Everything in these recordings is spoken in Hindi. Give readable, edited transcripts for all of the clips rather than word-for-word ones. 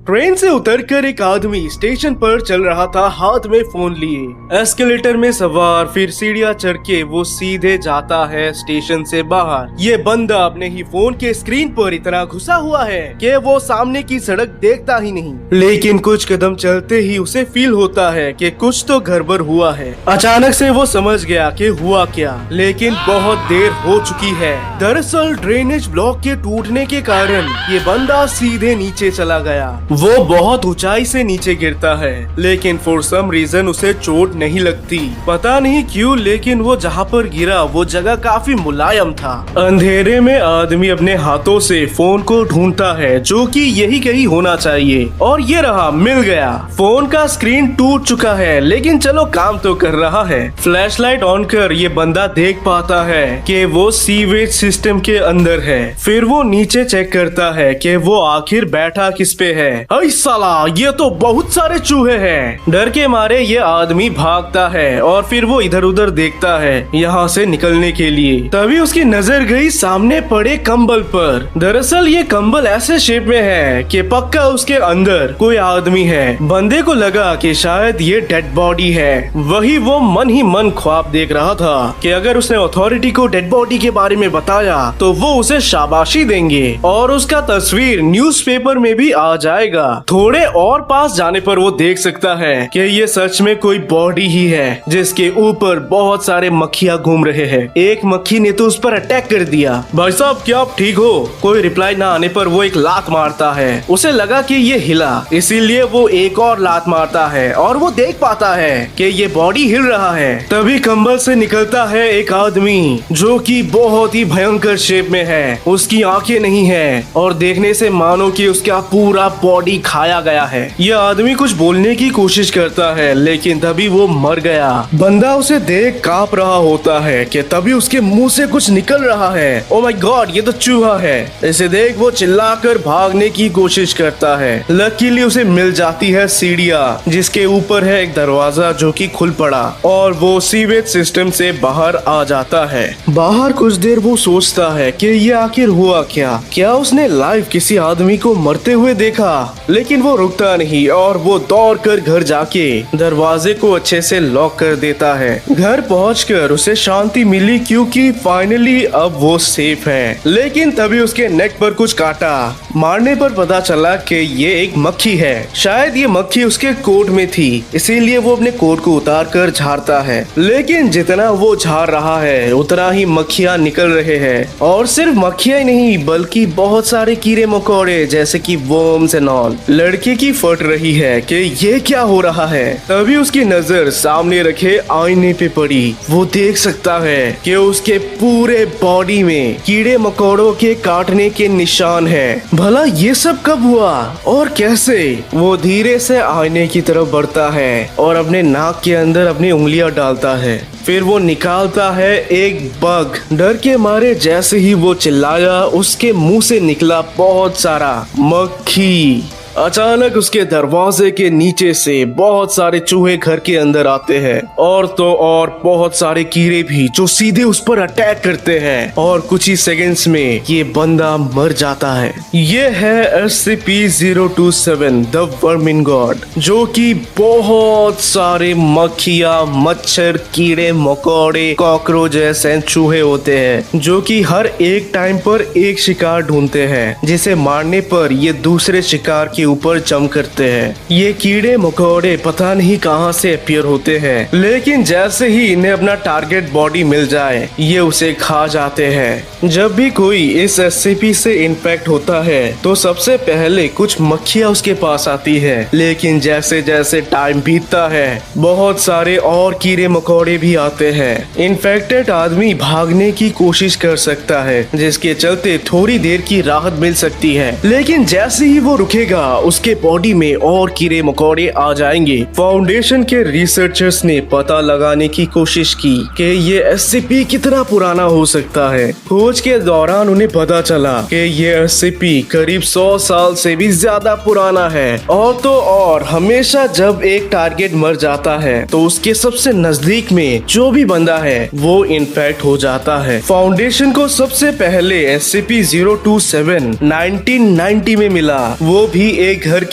ट्रेन से उतरकर एक आदमी स्टेशन पर चल रहा था, हाथ में फोन लिए। एस्केलेटर में सवार, फिर सीढ़ियां चढ़ के वो सीधे जाता है स्टेशन से बाहर। ये बंदा अपने ही फोन के स्क्रीन पर इतना घुसा हुआ है कि वो सामने की सड़क देखता ही नहीं। लेकिन कुछ कदम चलते ही उसे फील होता है कि कुछ तो गड़बड़ हुआ है। अचानक से वो समझ गया कि हुआ क्या, लेकिन बहुत देर हो चुकी है। दरअसल ड्रेनेज ब्लॉक के टूटने के कारण ये बंदा सीधे नीचे चला गया। वो बहुत ऊंचाई से नीचे गिरता है, लेकिन फॉर सम रीजन उसे चोट नहीं लगती। पता नहीं क्यों, लेकिन वो जहाँ पर गिरा वो जगह काफी मुलायम था। अंधेरे में आदमी अपने हाथों से फोन को ढूंढता है, जो कि यही कहीं होना चाहिए, और ये रहा, मिल गया। फोन का स्क्रीन टूट चुका है, लेकिन चलो काम तो कर रहा है। फ्लैशलाइट ऑन कर ये बंदा देख पाता है कि वो सीवेज सिस्टम के अंदर है। फिर वो नीचे चेक करता है कि वो आखिर बैठा किस पे है। अरे साला, ये तो बहुत सारे चूहे हैं। डर के मारे ये आदमी भागता है और फिर वो इधर उधर देखता है यहाँ से निकलने के लिए। तभी उसकी नजर गई सामने पड़े कंबल पर। दरअसल ये कंबल ऐसे शेप में है कि पक्का उसके अंदर कोई आदमी है। बंदे को लगा कि शायद ये डेड बॉडी है। वही वो मन ही मन ख्वाब देख रहा था कि अगर उसने अथॉरिटी को डेड बॉडी के बारे में बताया तो वो उसे शाबाशी देंगे और उसका तस्वीर न्यूज़पेपर में भी आ जाएगा। थोड़े और पास जाने पर वो देख सकता है कि ये सच में कोई बॉडी ही है, जिसके ऊपर बहुत सारे मक्खियाँ घूम रहे हैं। एक मक्खी ने तो उस पर अटैक कर दिया। भाई साहब, क्या आप ठीक हो? कोई रिप्लाई ना आने पर वो एक लात मारता है। उसे लगा कि ये हिला, इसीलिए वो एक और लात मारता है और वो देख पाता है कि ये बॉडी हिल रहा है। तभी कंबल से निकलता है एक आदमी, जो कि बहुत ही भयंकर शेप में है। उसकी आंखें नहीं है और देखने से मानो कि उसका पूरा बॉडी खाया गया है। ये आदमी कुछ बोलने की कोशिश करता है, लेकिन तभी वो मर गया। बंदा उसे देख कांप रहा होता है कि तभी उसके मुंह से कुछ निकल रहा है। ओ माय गॉड, ये तो चूहा है। इसे देख वो चिल्लाकर भागने की कोशिश करता है। लकीली उसे मिल जाती है सीढ़ियाँ, जिसके ऊपर है एक दरवाजा जो कि खुल पड़ा और वो सीवेज सिस्टम से बाहर आ जाता है। बाहर कुछ देर वो सोचता है कि ये आखिर हुआ क्या उसने लाइव किसी आदमी को मरते हुए देखा। लेकिन वो रुकता नहीं और वो दौड़ कर घर जाके दरवाजे को अच्छे से लॉक कर देता है। घर पहुंचकर उसे शांति मिली, क्योंकि फाइनली अब वो सेफ है। लेकिन तभी उसके नेक पर कुछ काटा। मारने पर पता चला कि ये एक मक्खी है। शायद ये मक्खी उसके कोट में थी, इसीलिए वो अपने कोट को उतार कर झाड़ता है। लेकिन जितना वो झाड़ रहा है उतना ही मक्खियाँ निकल रहे हैं। और सिर्फ मक्खियाँ ही नहीं, बल्कि बहुत सारे कीड़े मकोड़े जैसे कि वर्म्स एंड ऑल। लड़के की फट रही है कि ये क्या हो रहा है। तभी उसकी नजर सामने रखे आईने पे पड़ी। वो देख सकता है कि उसके पूरे बॉडी में कीड़े मकोड़ों के काटने के निशान हैं। भला ये सब कब हुआ और कैसे? वो धीरे से आईने की तरफ बढ़ता है और अपने नाक के अंदर अपनी उंगलियां डालता है। फिर वो निकालता है एक बग। डर के मारे जैसे ही वो चिल्लाया, उसके मुंह से निकला बहुत सारा मक्खी। अचानक उसके दरवाजे के नीचे से बहुत सारे चूहे घर के अंदर आते हैं, और तो और बहुत सारे कीड़े भी, जो सीधे उस पर अटैक करते हैं। और कुछ ही सेकंड्स में ये बंदा मर जाता है। ये है SCP-027 द वर्मिंग गॉड, जो कि बहुत सारे मक्खियाँ, मच्छर, कीड़े मकोड़े, कॉकरोचेस एंड चूहे होते हैं, जो कि हर एक टाइम पर एक शिकार ढूंढते हैं, जिसे मारने पर ये दूसरे शिकार की ऊपर जंप करते हैं। ये कीड़े मकोड़े पता नहीं कहां से अपीयर होते हैं, लेकिन जैसे ही इन्हें अपना टारगेट बॉडी मिल जाए, ये उसे खा जाते हैं। जब भी कोई इस SCP से इन्फेक्ट होता है तो सबसे पहले कुछ मक्खियाँ उसके पास आती है, लेकिन जैसे जैसे टाइम बीतता है बहुत सारे और कीड़े मकोड़े भी आते हैं। इन्फेक्टेड आदमी भागने की कोशिश कर सकता है, जिसके चलते थोड़ी देर की राहत मिल सकती है, लेकिन जैसे ही वो रुकेगा उसके बॉडी में और कीड़े मकोड़े आ जाएंगे। फाउंडेशन के रिसर्चर्स ने पता लगाने की कोशिश की कि ये SCP कितना पुराना हो सकता है। खोज के दौरान उन्हें पता चला कि ये SCP करीब 100 साल से भी ज्यादा पुराना है। और तो और हमेशा जब एक टारगेट मर जाता है तो उसके सबसे नजदीक में जो भी बंदा है वो इन्फेक्ट हो जाता है। फाउंडेशन को सबसे पहले SCP-027 1990 में मिला, वो भी एक घर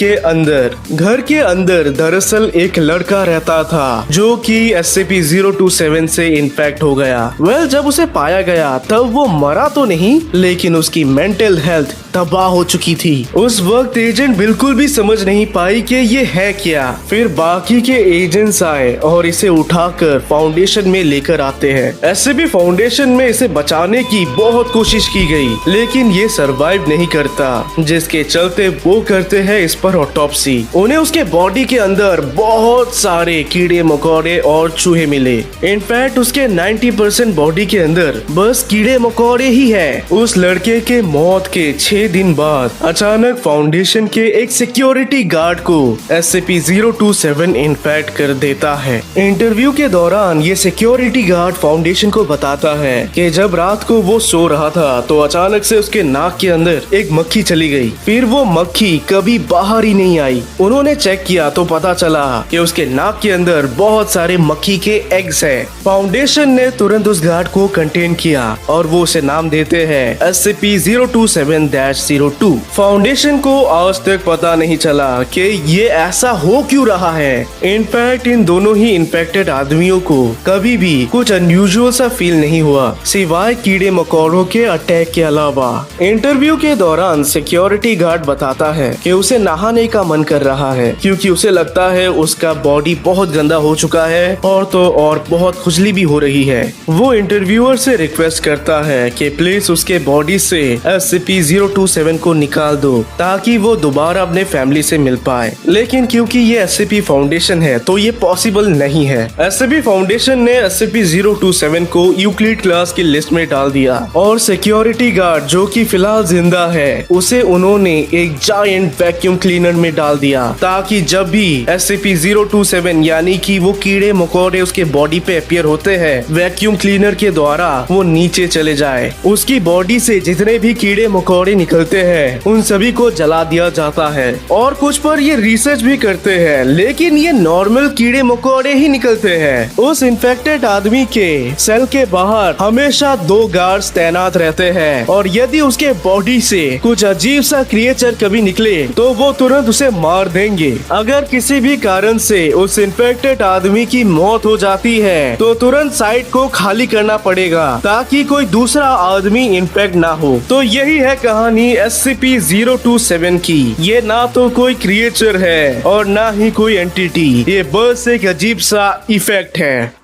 के अंदर दरअसल एक लड़का रहता था जो कि SCP-027 से इन्फेक्ट हो गया। जब उसे पाया गया तब वो मरा तो नहीं, लेकिन उसकी मेंटल हेल्थ तबाह हो चुकी थी। उस वक्त एजेंट बिल्कुल भी समझ नहीं पाई कि ये है क्या। फिर बाकी के एजेंट्स आए और इसे उठाकर फाउंडेशन में लेकर आते हैं। SCP फाउंडेशन में इसे बचाने की बहुत कोशिश की गई, लेकिन ये सरवाइव नहीं करता, जिसके चलते वो करते हैं इस पर ऑटोप्सी। उन्हें उसके बॉडी के अंदर बहुत सारे कीड़े मकोड़े और चूहे मिले। इनफैक्ट उसके 90% बॉडी के अंदर बस कीड़े मकोड़े ही है। उस लड़के के मौत के 6 दिन बाद अचानक फाउंडेशन के एक सिक्योरिटी गार्ड को SCP-027 इन्फेक्ट कर देता है। इंटरव्यू के दौरान ये सिक्योरिटी गार्ड फाउंडेशन को बताता है कि जब रात को वो सो रहा था तो अचानक से उसके नाक के अंदर एक मक्खी चली गई। फिर वो मक्खी कभी बाहर ही नहीं आई। उन्होंने चेक किया तो पता चला कि उसके नाक के अंदर बहुत सारे मक्खी के एग्स हैं। फाउंडेशन ने तुरंत उस गार्ड को कंटेन किया और वो उसे नाम देते हैं SCP-027-02। फाउंडेशन को आज तक पता नहीं चला कि ये ऐसा हो क्यों रहा है। इनफैक्ट इन दोनों ही इन्फेक्टेड आदमियों को कभी भी कुछ अनयूजुअल सा फील नहीं हुआ, सिवाय कीड़े मकोड़ों के अटैक के अलावा। इंटरव्यू के दौरान सिक्योरिटी गार्ड बताता है कि उसे नहाने का मन कर रहा है, क्योंकि उसे लगता है उसका बॉडी बहुत गंदा हो चुका है और तो और बहुत खुजली भी हो रही है। वो इंटरव्यूअर से रिक्वेस्ट करता है कि प्लीज उसके बॉडी से SCP-027 को निकाल दो ताकि वो दोबारा अपने फैमिली से मिल पाए। लेकिन क्योंकि ये SCP फाउंडेशन है तो ये पॉसिबल नहीं है। SCP फाउंडेशन ने SCP-027 को यूक्लिड क्लास की लिस्ट में डाल दिया और सिक्योरिटी गार्ड जो कि फिलहाल जिंदा है उसे उन्होंने एक जायंट वैक्यूम क्लीनर में डाल दिया, ताकि जब भी SCP-027 यानी कि वो कीड़े मकोड़े उसके बॉडी पे अपीयर होते हैं, वैक्यूम क्लीनर के द्वारा वो नीचे चले जाए। उसकी बॉडी से जितने भी कीड़े मकोड़े निकलते हैं उन सभी को जला दिया जाता है। और कुछ पर ये रिसर्च भी करते हैं, लेकिन ये नॉर्मल कीड़े मकोड़े ही निकलते हैं। उस इन्फेक्टेड आदमी के सेल के बाहर हमेशा 2 गार्ड्स तैनात रहते हैं और यदि उसके बॉडी से कुछ अजीब सा क्रिएचर कभी निकले तो वो तुरंत उसे मार देंगे। अगर किसी भी कारण से उस इन्फेक्टेड आदमी की मौत हो जाती है तो तुरंत साइट को खाली करना पड़ेगा ताकि कोई दूसरा आदमी इन्फेक्ट ना हो। तो यही है कहानी SCP-027 की। ये ना तो कोई क्रिएचर है और ना ही कोई एंटिटी, ये बस एक अजीब सा इफेक्ट है।